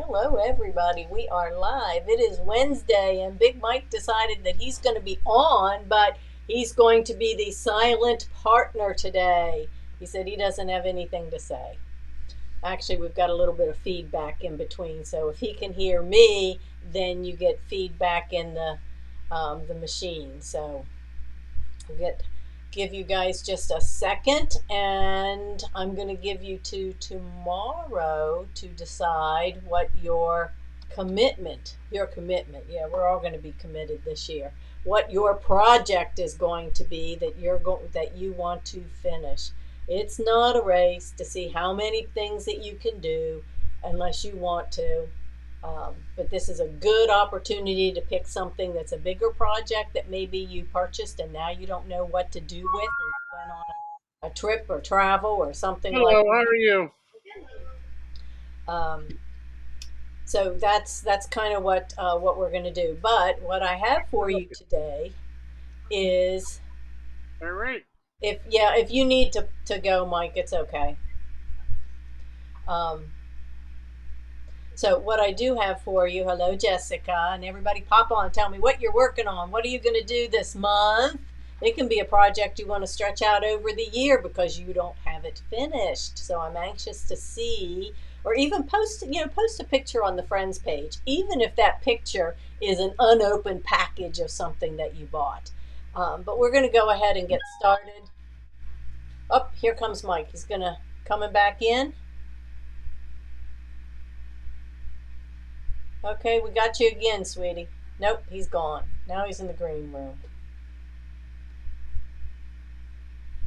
Hello, everybody. We are live. It is Wednesday, and Big Mike decided that he's going to be on, but he's going to be the silent partner today. He said he doesn't have anything to say. Actually, we've got a little bit of feedback in between, so if he can hear me, then you get feedback in the machine. So we'll give you guys just a second, and I'm going to give you to tomorrow to decide what your commitment, yeah, we're all going to be committed this year, what your project is going to be that you want to finish. It's not a race to see how many things that you can do unless you want to. But this is a good opportunity to pick something that's a bigger project that maybe you purchased and now you don't know what to do with, or you went on a trip or travel or something like Hello, how are you? that. So that's kind of what we're going to do. But what I have for you today is, All right. if you need to go, Mike, it's okay. Um, So what I do have for you, hello Jessica, and everybody pop on and tell me what you're working on. What are you going to do this month? It can be a project you want to stretch out over the year because you don't have it finished. So I'm anxious to see, or even post a picture on the friends page, even if that picture is an unopened package of something that you bought. But we're going to go ahead and get started. Oh, here comes Mike. He's coming back in. Okay, we got you again, sweetie. Nope, he's gone. Now he's in the green room.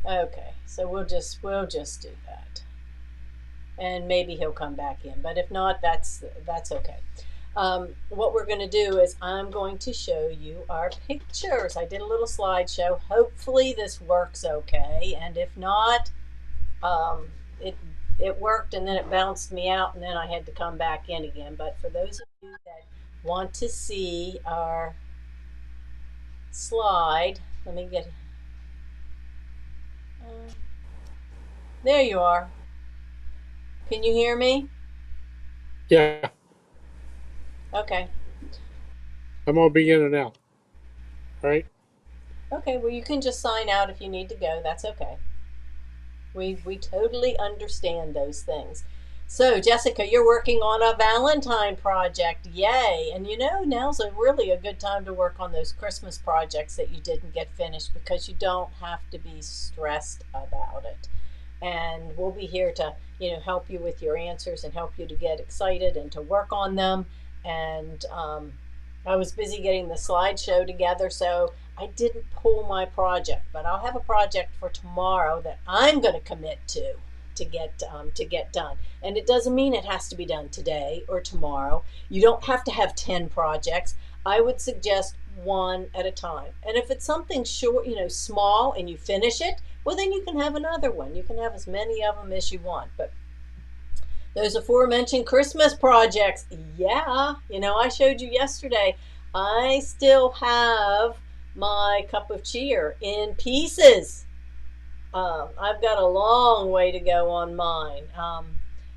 Okay, so we'll just do that, and maybe he'll come back in. But if not, that's okay. What we're going to do is I'm going to show you our pictures. I did a little slideshow. Hopefully this works okay, and if not, um, it worked and then it bounced me out and then I had to come back in again. But for those of you that want to see our slide, let me get, uh, there you are. Can you hear me? Yeah, Okay. I'm gonna be in and out. Right? Okay, well, you can just sign out if you need to go. That's okay. We totally understand those things. So, Jessica, you're working on a Valentine project. Yay. And now's really a good time to work on those Christmas projects that you didn't get finished because you don't have to be stressed about it. And we'll be here to, help you with your answers and help you to get excited and to work on them. And I was busy getting the slideshow together, so I didn't pull my project, but I'll have a project for tomorrow that I'm going to commit to get done. And it doesn't mean it has to be done today or tomorrow. You don't have to have 10 projects. I would suggest one at a time. And if it's something short, small, and you finish it, well, then you can have another one. You can have as many of them as you want. But those aforementioned Christmas projects, yeah, I showed you yesterday. I still have my cup of cheer in pieces. I've got a long way to go on mine.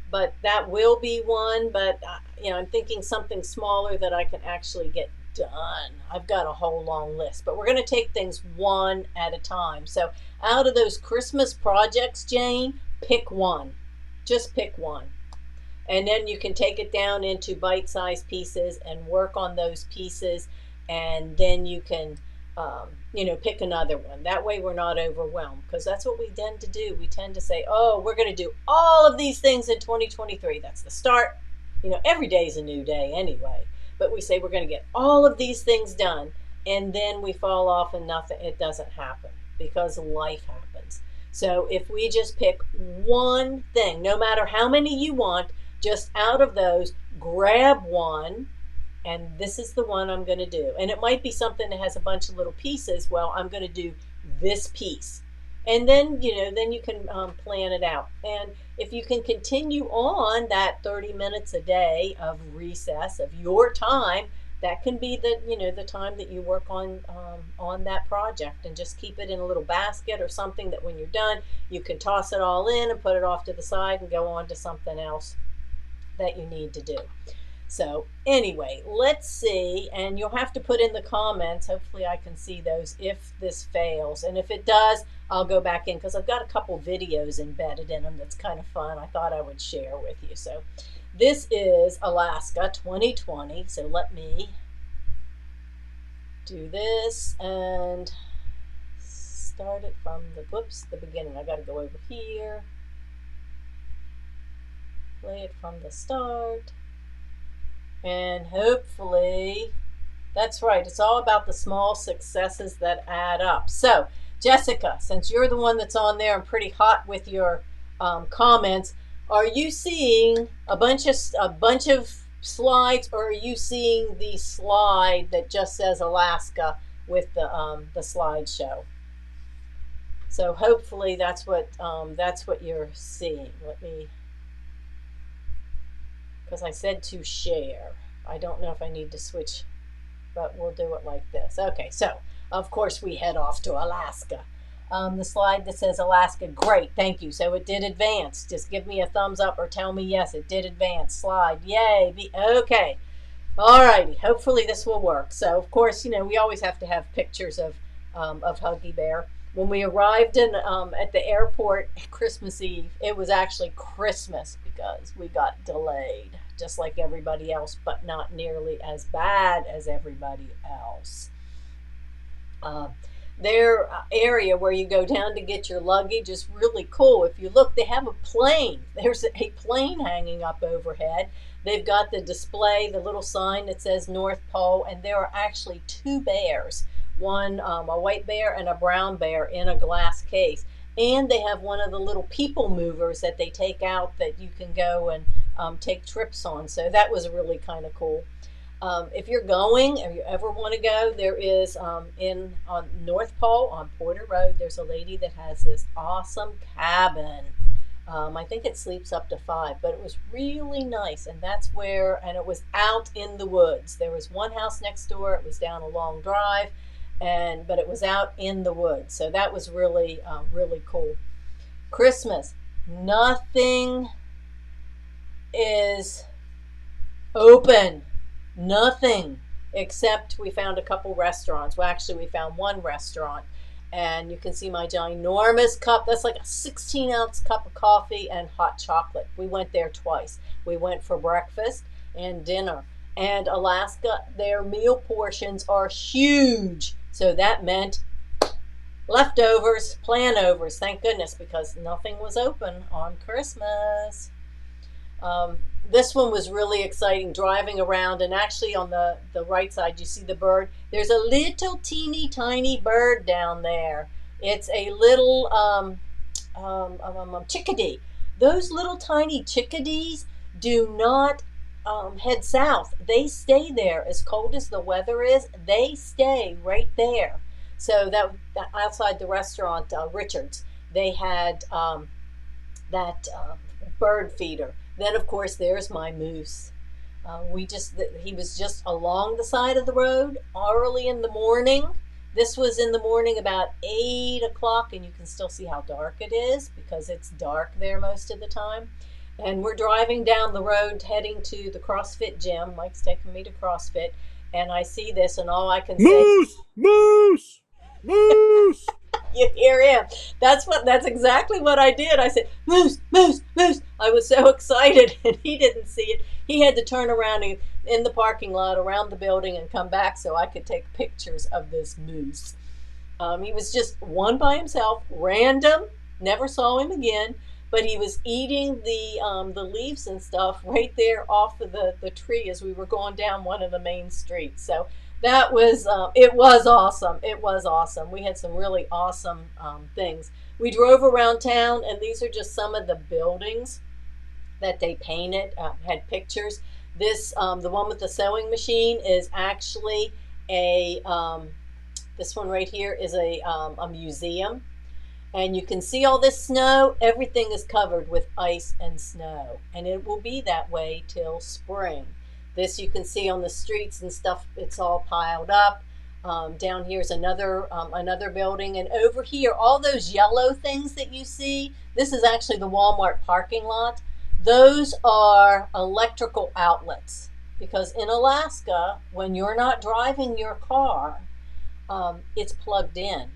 But that will be one. But, I'm thinking something smaller that I can actually get done. I've got a whole long list. But we're going to take things one at a time. So out of those Christmas projects, Jane, pick one. Just pick one. And then you can take it down into bite-sized pieces and work on those pieces. And then you can pick another one. That way we're not overwhelmed, because that's what we tend to do. We tend to say, oh, we're going to do all of these things in 2023. That's the start. Every day is a new day anyway. But we say we're going to get all of these things done, and then we fall off and nothing. It doesn't happen because life happens. So if we just pick one thing, no matter how many you want, just out of those, grab one. And this is the one I'm going to do. And it might be something that has a bunch of little pieces. Well, I'm going to do this piece. And then, then you can plan it out. And if you can continue on that 30 minutes a day of recess, of your time, that can be the time that you work on that project, and just keep it in a little basket or something that when you're done, you can toss it all in and put it off to the side and go on to something else that you need to do. So anyway, let's see, and you'll have to put in the comments. Hopefully I can see those if this fails. And if it does, I'll go back in because I've got a couple videos embedded in them that's kind of fun. I thought I would share with you. So this is Alaska 2020. So let me do this and start it from the beginning. I got to go over here, play it from the start. And hopefully, that's right, it's all about the small successes that add up. So, Jessica, since you're the one that's on there and pretty hot with your comments, are you seeing a bunch of slides, or are you seeing the slide that just says Alaska with the slideshow? So hopefully that's what you're seeing. Let me, because I said to share. I don't know if I need to switch, but we'll do it like this. Okay, so of course we head off to Alaska. The slide that says Alaska, great, thank you. So it did advance. Just give me a thumbs up or tell me yes, it did advance. Slide, yay, okay. Alrighty, hopefully this will work. So of course, we always have to have pictures of Huggy Bear. When we arrived at the airport Christmas Eve, it was actually Christmas because we got delayed, just like everybody else, but not nearly as bad as everybody else. Their area where you go down to get your luggage is really cool. If you look, they have a plane. There's a plane hanging up overhead. They've got the display, the little sign that says North Pole, and there are actually two bears. One, a white bear and a brown bear in a glass case. And they have one of the little people movers that they take out that you can go and take trips on. So that was really kind of cool. If you're going, or you ever want to go, there is on North Pole on Porter Road, there's a lady that has this awesome cabin. I think it sleeps up to 5, but it was really nice. And that's where, and it was out in the woods. There was one house next door. It was down a long drive. But it was out in the woods, so that was really really cool. Christmas, nothing is open, nothing, except we found a couple restaurants. Well, actually we found one restaurant, and you can see my ginormous cup. That's like a 16-ounce cup of coffee and hot chocolate. We went there twice. We went for breakfast and dinner. And Alaska, their meal portions are huge. So that meant leftovers, planovers, thank goodness, because nothing was open on Christmas. This one was really exciting, driving around, and actually on the right side, you see the bird. There's a little teeny tiny bird down there. It's a little chickadee. Those little tiny chickadees do not head south. They stay there. As cold as the weather is, they stay right there. So that outside the restaurant, Richard's, they had that bird feeder. Then of course there's my moose. He was just along the side of the road early in the morning. This was in the morning about 8 o'clock, and you can still see how dark it is because it's dark there most of the time. And we're driving down the road heading to the CrossFit gym. Mike's taking me to CrossFit, and I see this, and all I can say, Moose! You hear him. That's exactly what I did. I said, moose, moose, moose. I was so excited, and he didn't see it. He had to turn around in the parking lot around the building and come back so I could take pictures of this moose. He was just one by himself, random, never saw him again. But he was eating the leaves and stuff right there off of the tree as we were going down one of the main streets. So that was, it was awesome. It was awesome. We had some really awesome things. We drove around town, and these are just some of the buildings that they painted, had pictures. This, the one with the sewing machine is actually this one right here is a museum. And you can see all this snow. Everything is covered with ice and snow. And it will be that way till spring. This you can see on the streets and stuff. It's all piled up. Down here's another building. And over here, all those yellow things that you see, this is actually the Walmart parking lot. Those are electrical outlets. because in Alaska, when you're not driving your car, it's plugged in.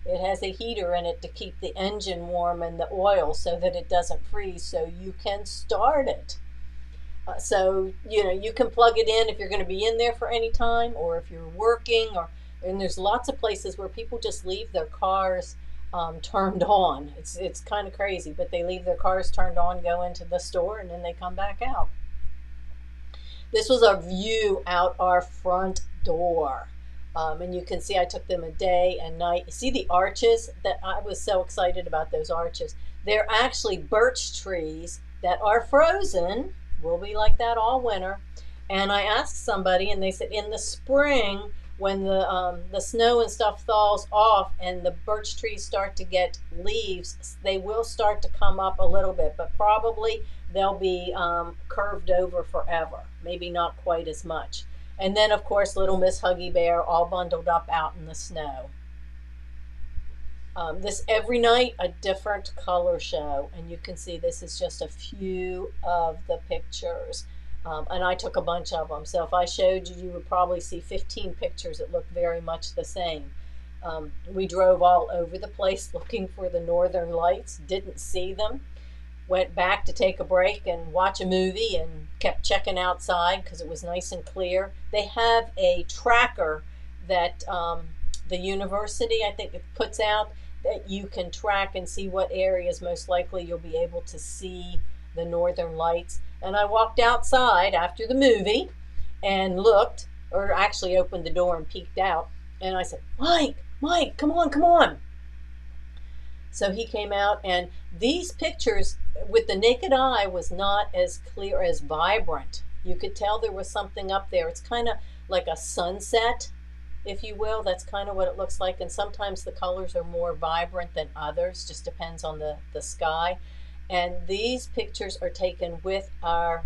It has a heater in it to keep the engine warm and the oil so that it doesn't freeze, so you can start it. So, you can plug it in if you're going to be in there for any time, or if you're working, and there's lots of places where people just leave their cars turned on. It's kind of crazy, but they leave their cars turned on, go into the store, and then they come back out. This was our view out our front door. And you can see I took them a day and night. You see the arches? That I was so excited about those arches. They're actually birch trees that are frozen. Will be like that all winter. And I asked somebody, and they said in the spring, when the snow and stuff thaws off and the birch trees start to get leaves, they will start to come up a little bit, but probably they'll be curved over forever. Maybe not quite as much. And then, of course, little Miss Huggy Bear all bundled up out in the snow. This every night a different color show, and you can see this is just a few of the pictures. And I took a bunch of them. So if I showed you, you would probably see 15 pictures that look very much the same. We drove all over the place looking for the northern lights, didn't see them. Went back to take a break and watch a movie and kept checking outside because it was nice and clear. They have a tracker that the university, I think, it puts out that you can track and see what areas most likely you'll be able to see the northern lights. And I walked outside after the movie and looked, or actually opened the door and peeked out. And I said, Mike, come on. So he came out, and these pictures with the naked eye was not as clear, as vibrant. You could tell there was something up there. It's kind of like a sunset, if you will. That's kind of what it looks like. And sometimes the colors are more vibrant than others, just depends on the sky. And these pictures are taken with our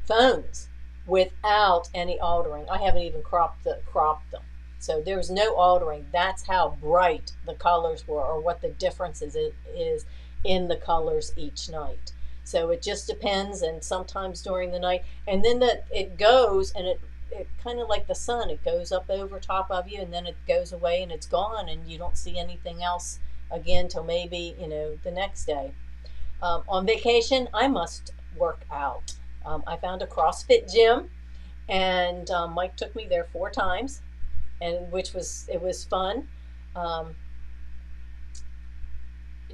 phones without any altering. I haven't even cropped them. So there's no altering. That's how bright the colors were, or what the difference is in the colors each night. So it just depends, and sometimes during the night. And then it goes, and it kind of like the sun, it goes up over top of you, and then it goes away and it's gone, and you don't see anything else again till maybe, the next day. On vacation, I must work out. I found a CrossFit gym, and Mike took me there 4 times. And it was fun,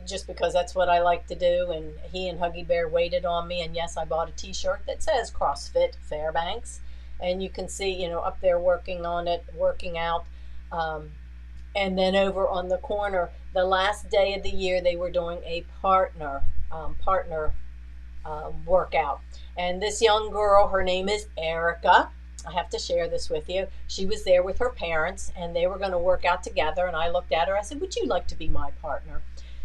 just because that's what I like to do. And he and Huggy Bear waited on me. And yes, I bought a T-shirt that says CrossFit FAIRBANKS, and you can see, up there working on it, working out. And then over on the corner, the last day of the year, they were doing a partner workout. And this young girl, her name is Erica. I have to share this with you. She was there with her parents, and they were going to work out together. And I looked at her. I said, would you like to be my partner?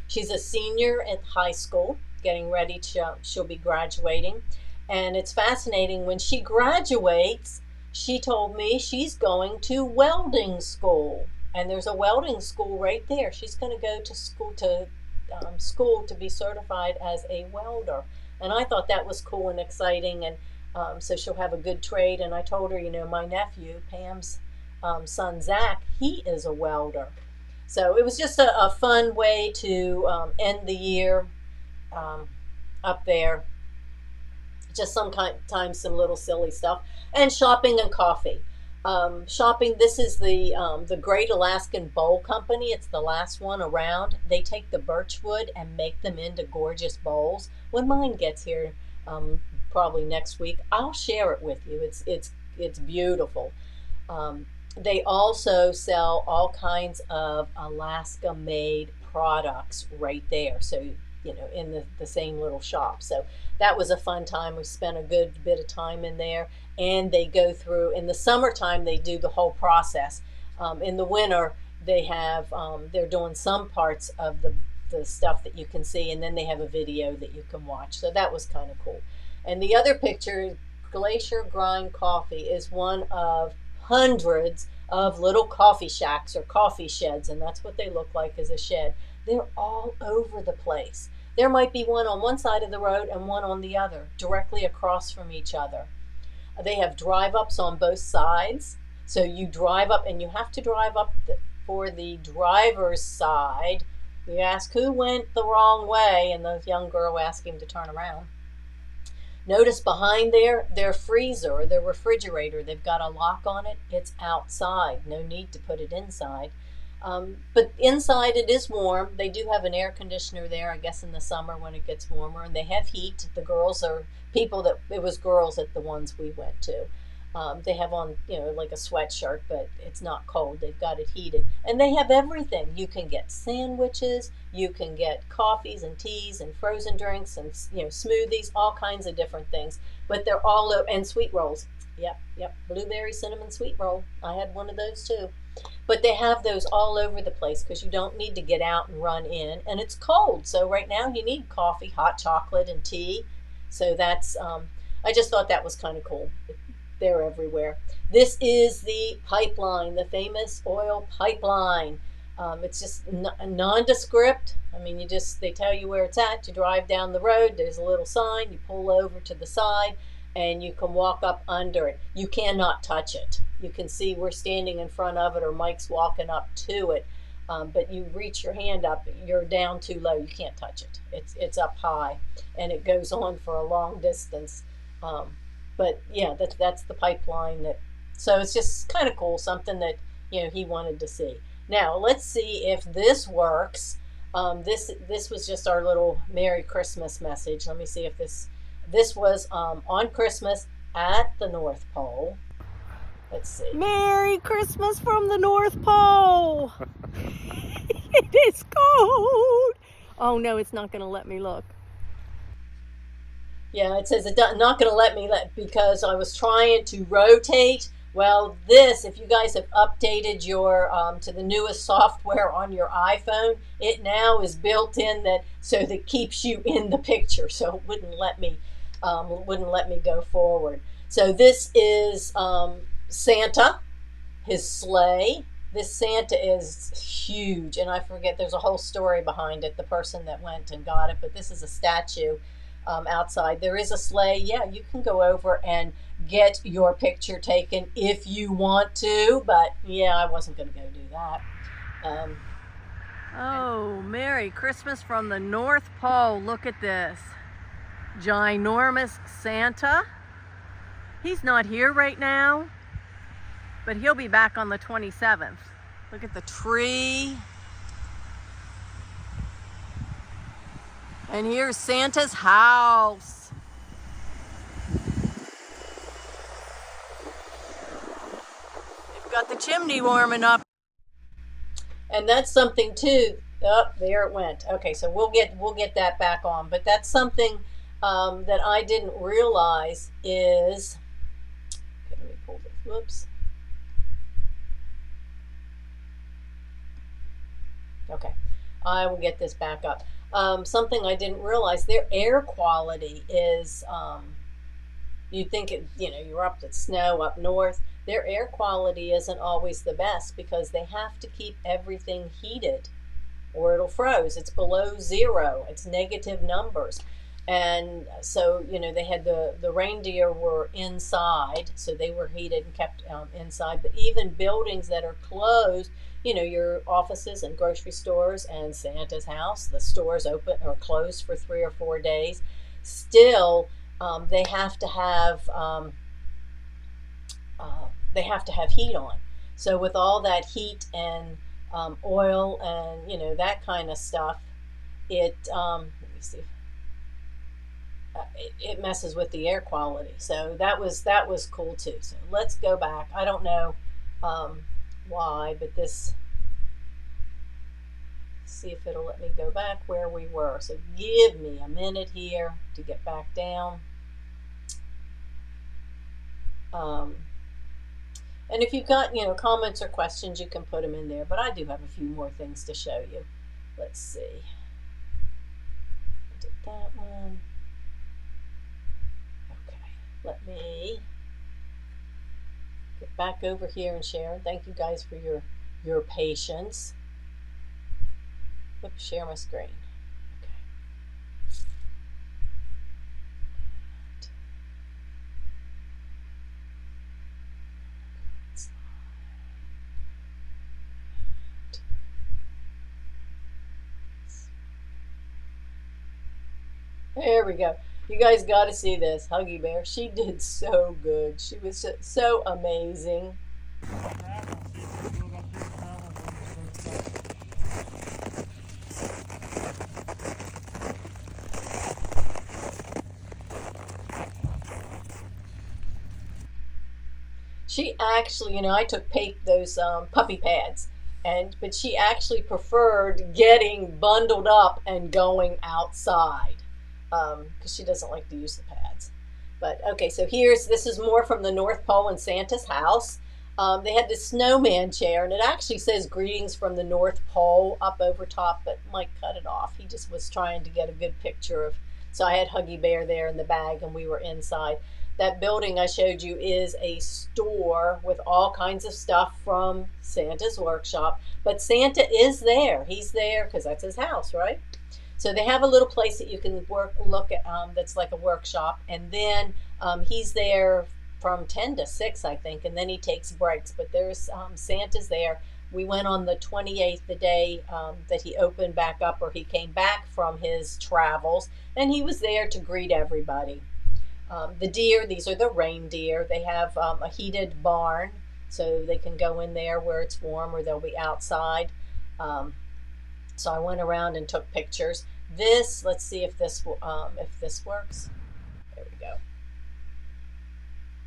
She's a senior at high school, getting ready to, she'll be graduating. And it's fascinating. When she graduates, she told me she's going to welding school. And there's a welding school right there. She's going to go to school to be certified as a welder. And I thought that was cool and exciting. And so she'll have a good trade. And I told her, my nephew, Pam's son, Zach, he is a welder. So it was just a fun way to end the year up there. Just sometimes some little silly stuff. And shopping and coffee. Shopping, this is the Great Alaskan Bowl Company. It's the last one around. They take the birch wood and make them into gorgeous bowls. When mine gets here, probably next week, I'll share it with you. It's beautiful. They also sell all kinds of Alaska-made products right there. So, in the same little shop. So that was a fun time. We spent a good bit of time in there. And they go through, in the summertime, they do the whole process. In the winter, they have, they're doing some parts of the stuff that you can see, and then they have a video that you can watch. So that was kind of cool. And the other picture, Glacier Grind Coffee, is one of hundreds of little coffee shacks or coffee sheds, and that's what they look like, as a shed. They're all over the place. There might be one on one side of the road and one on the other, directly across from each other. They have drive-ups on both sides. So you drive up, and you have to drive up for the driver's side. You ask who went the wrong way, and the young girl asked him to turn around. Notice behind their freezer, their refrigerator, they've got a lock on it. It's outside. No need to put it inside. But inside it is warm. They do have an air conditioner there, I guess, in the summer when it gets warmer. And they have heat. The girls are it was girls at the ones we went to. They have on, like a sweatshirt, but it's not cold. They've got it heated. And they have everything. You can get sandwiches, you can get coffees and teas and frozen drinks and, smoothies, all kinds of different things. But they're all, and sweet rolls. Yep. Blueberry cinnamon sweet roll. I had one of those too. But they have those all over the place because you don't need to get out and run in. And it's cold. So right now you need coffee, hot chocolate, and tea. So that's, I just thought that was kind of cool. They're everywhere. This is the pipeline, the famous oil pipeline. It's just nondescript. I mean, they tell you where it's at. You drive down the road, there's a little sign, you pull over to the side, and you can walk up under it. You cannot touch it. You can see we're standing in front of it, or Mike's walking up to it. But you reach your hand up, you're down too low. You can't touch it. It's up high, and it goes on for a long distance. But yeah, that's the pipeline. So it's just kind of cool, something that he wanted to see. Now let's see if this works. This was just our little Merry Christmas message. Let me see if this was on Christmas at the North Pole. Let's see. Merry Christmas from the North Pole. It is cold. Oh no, it's not going to let me look. Yeah, it says it's not going to let me because I was trying to rotate. Well, if you guys have updated your to the newest software on your iPhone, it now is built in that keeps you in the picture. So it wouldn't let me go forward. So this is Santa, his sleigh. This Santa is huge, and I forget, there's a whole story behind it, the person that went and got it, but this is a statue outside. There is a sleigh. Yeah, you can go over and get your picture taken if you want to, but yeah, I wasn't going to go do that. Oh, Merry Christmas from the North Pole. Look at this. Ginormous Santa. He's not here right now, but he'll be back on the 27th. Look at the tree. And here's Santa's house. They've got the chimney warming up. And that's something too. Oh, there it went. Okay, so we'll get that back on. But that's something that I didn't realize is. Okay, let me pull this. Whoops. Okay, I will get this back up. Something I didn't realize, their air quality is, you'd think you're up to snow up north. Their air quality isn't always the best because they have to keep everything heated or it'll froze. It's below zero. It's negative numbers. And so, they had the reindeer were inside, so they were heated and kept inside. But even buildings that are closed, your offices and grocery stores and Santa's house, the stores open or closed for 3 or 4 days, still they have to have heat on. So with all that heat and oil and that kind of stuff, let me see. It messes with the air quality. So that was cool too. So let's go back. I don't know why, but see if it'll let me go back where we were. So give me a minute here to get back down. And if you've got comments or questions, you can put them in there, but I do have a few more things to show you. Let's see. I did that one. Let me get back over here and share. Thank you guys for your patience. Oops, share my screen. Okay. There we go. You guys got to see this. Huggy Bear. She did so good. She was so amazing. She actually, I took those puppy pads, but she actually preferred getting bundled up and going outside because she doesn't like to use the pads. But okay, so this is more from the North Pole in Santa's house. They had this snowman chair, and it actually says "Greetings from the North Pole" up over top, but Mike cut it off. He just was trying to get a good picture of. So I had Huggy Bear there in the bag, and we were inside. That building I showed you is a store with all kinds of stuff from Santa's workshop. But Santa is there. He's there because that's his house, right? So they have a little place that you can look at that's like a workshop. And then he's there from 10 to 6, I think. And then he takes breaks. But there's Santa's there. We went on the 28th, the day that he opened back up, or he came back from his travels. And he was there to greet everybody. The deer, these are the reindeer. They have a heated barn, so they can go in there where it's warm, or they'll be outside. So I went around and took pictures. Let's see if this works. There we go.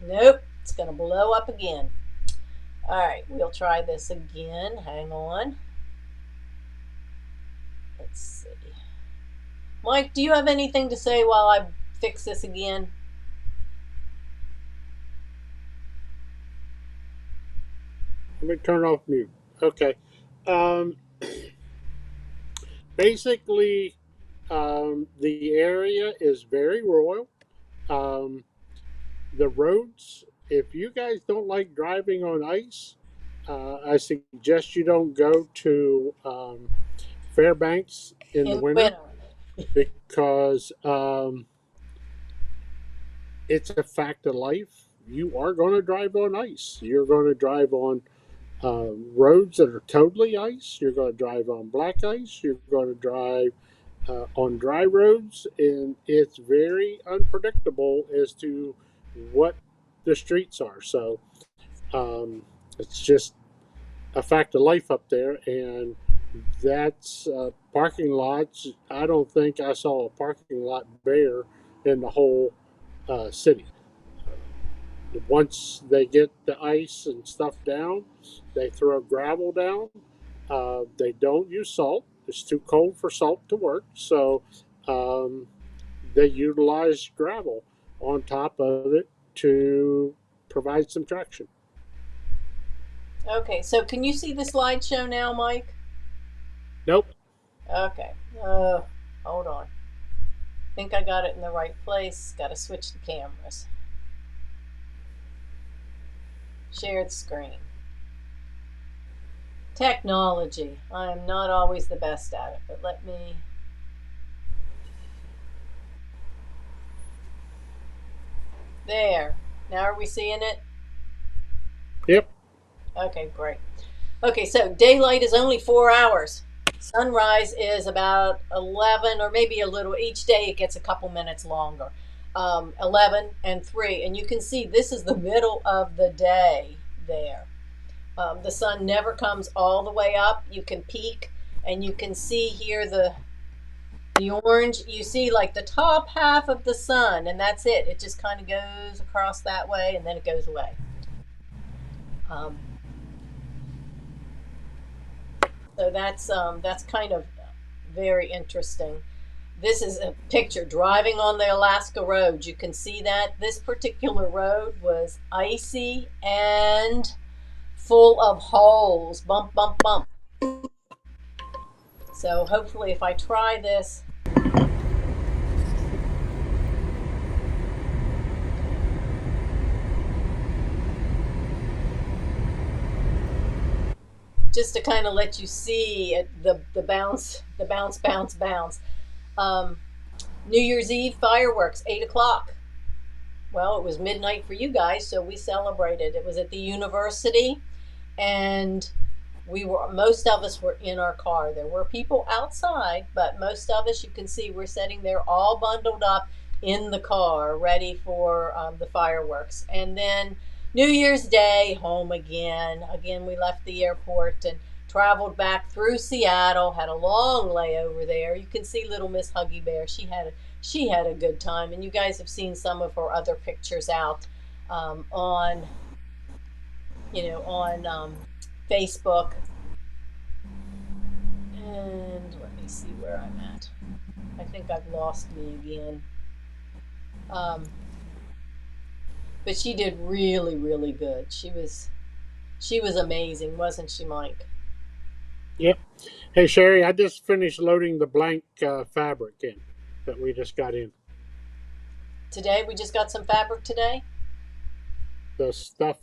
Nope, it's going to blow up again. All right, we'll try this again. Hang on. Let's see. Mike, do you have anything to say while I fix this again? Let me turn off mute. Okay. Basically, the area is very rural. The roads, if you guys don't like driving on ice, I suggest you don't go to FAIRBANKS in the winter because it's a fact of life. You are going to drive on ice. You're going to drive on roads that are totally ice. You're going to drive on black ice. You're going to drive on dry roads, and it's very unpredictable as to what the streets are. So it's just a fact of life up there, and that's parking lots. I don't think I saw a parking lot bare in the whole city. Once they get the ice and stuff down, they throw gravel down. They don't use salt. It's too cold for salt to work. So they utilize gravel on top of it to provide some traction. Okay, so can you see the slideshow now, Mike? Nope. Okay. Hold on. I think I got it in the right place. Got to switch the cameras. Shared screen. Technology. I am not always the best at it, but let me... There. Now are we seeing it? Yep. Okay, great. Okay, so daylight is only 4 hours. Sunrise is about 11, or maybe a little. Each day it gets a couple minutes longer. 11 and 3. And you can see this is the middle of the day there. The sun never comes all the way up. You can peek, and you can see here the orange. You see like the top half of the sun, and that's it. It just kind of goes across that way, and then it goes away. So that's kind of very interesting. This is a picture driving on the Alaska road. You can see that this particular road was icy and full of holes. Bump, bump, bump. So hopefully if I try this, just to kind of let you see the bounce. New Year's Eve fireworks, 8 o'clock. Well, it was midnight for you guys, so we celebrated. It was at the university, and most of us were in our car. There were people outside, but most of us, you can see, we're sitting there all bundled up in the car, ready for the fireworks. And then New Year's Day, home again. Again, we left the airport and traveled back through Seattle. Had a long layover there. You can see little Miss Huggy Bear. She had a good time, and you guys have seen some of her other pictures out on Facebook. And let me see where I'm at. I think I've lost me again. But she did really, really good. She was amazing, wasn't she, Mike? Yep. Hey, Sherry, I just finished loading the blank fabric in that we just got in. Today, we just got some fabric today? The stuff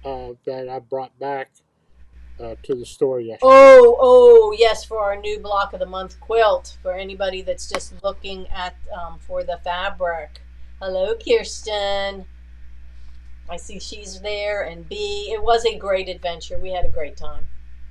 that I brought back to the store yesterday. Oh, yes, for our new block of the month quilt. For anybody that's just looking at for the fabric. Hello, Kirsten. I see she's there, and B. It was a great adventure. We had a great time.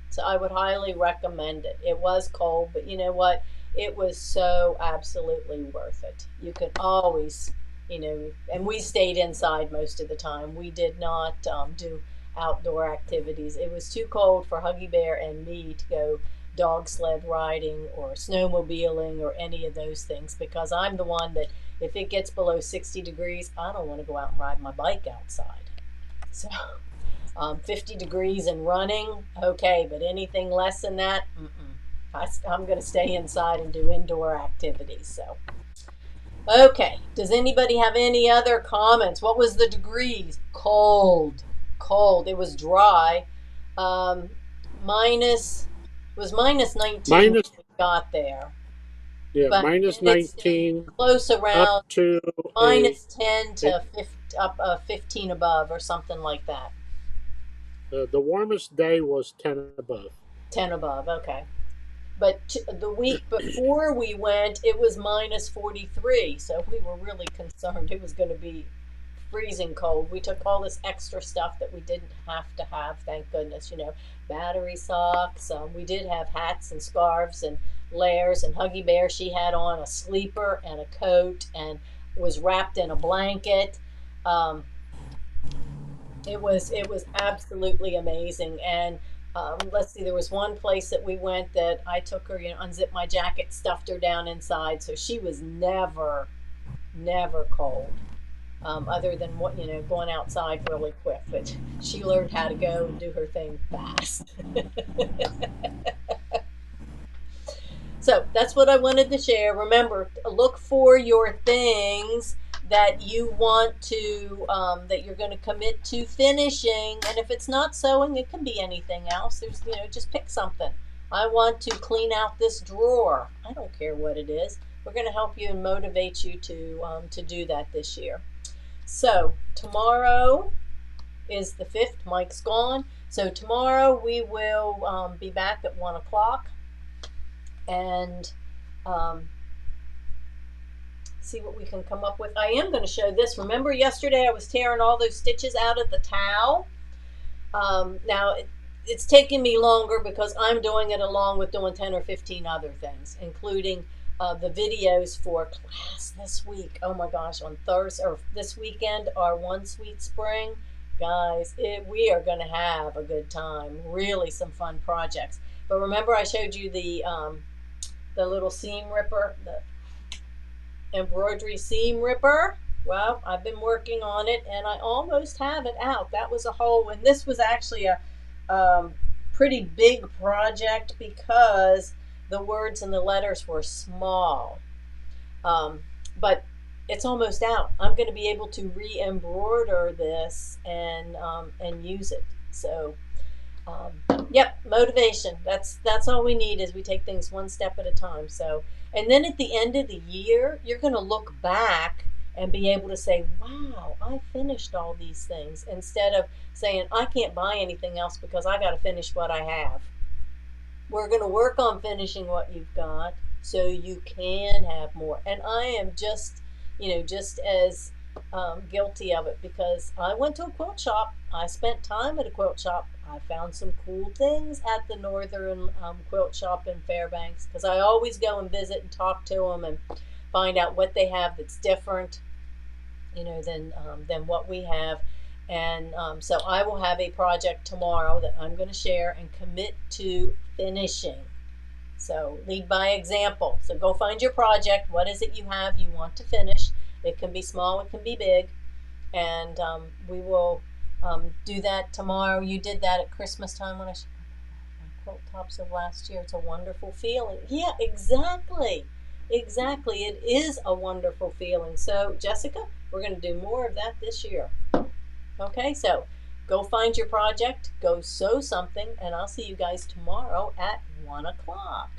So I would highly recommend it. It was cold, but you know what? It was so absolutely worth it. You can always, and we stayed inside most of the time. We did not do outdoor activities. It was too cold for Huggy Bear and me to go dog sled riding or snowmobiling or any of those things, because I'm the one that if it gets below 60 degrees, I don't want to go out and ride my bike outside. So 50 degrees and running, okay, but anything less than that, I'm going to stay inside and do indoor activities. So, okay, does anybody have any other comments? What was the degrees? Cold. It was dry. Was minus 19 when we got there. Yeah, but minus 19. Close around up to minus 10 to 15 above or something like that. The warmest day was 10 above. 10 above, okay. But the week before we went, it was minus 43. So we were really concerned it was going to be freezing cold. We took all this extra stuff that we didn't have to have, thank goodness. Battery socks. We did have hats and scarves and layers. And Huggy Bear, she had on a sleeper and a coat and was wrapped in a blanket. It was absolutely amazing. And let's see, there was one place that we went that I took her, unzipped my jacket, stuffed her down inside, so she was never cold. Other than going outside really quick, but she learned how to go and do her thing fast. So that's what I wanted to share. Remember, look for your things that you want to, that you're going to commit to finishing. And if it's not sewing, it can be anything else. There's, just pick something. I want to clean out this drawer. I don't care what it is. We're going to help you and motivate you to do that this year. So tomorrow is the 5th. Mike's gone. So tomorrow we will be back at 1 o'clock and see what we can come up with. I am going to show this. Remember yesterday I was tearing all those stitches out of the towel? Now it's taking me longer because I'm doing it along with doing 10 or 15 other things, including the videos for class this week. Oh my gosh, on Thursday or this weekend, our One Sweet Spring. Guys, we are going to have a good time. Really some fun projects. But remember I showed you the little seam ripper, the embroidery seam ripper? Well, I've been working on it and I almost have it out. That was a whole, and this was actually a pretty big project because the words and the letters were small, but it's almost out. I'm going to be able to re-embroider this and use it. So, yep, motivation. That's all we need is we take things one step at a time. So, and then at the end of the year, you're going to look back and be able to say, wow, I finished all these things, instead of saying, I can't buy anything else because I got to finish what I have. We're going to work on finishing what you've got so you can have more. And I am just as guilty of it, because I went to a quilt shop. I spent time at a quilt shop. I found some cool things at the Northern quilt shop in Fairbanks, because I always go and visit and talk to them and find out what they have that's different, than what we have. And so I will have a project tomorrow that I'm going to share and commit to finishing. So lead by example. So go find your project. What is it you have you want to finish? It can be small, it can be big. And we will do that tomorrow. You did that at Christmas time when I showed my quilt tops of last year. It's a wonderful feeling. Yeah, exactly. Exactly. It is a wonderful feeling. So, Jessica, we're going to do more of that this year. Okay, so go find your project, go sew something, and I'll see you guys tomorrow at 1 o'clock.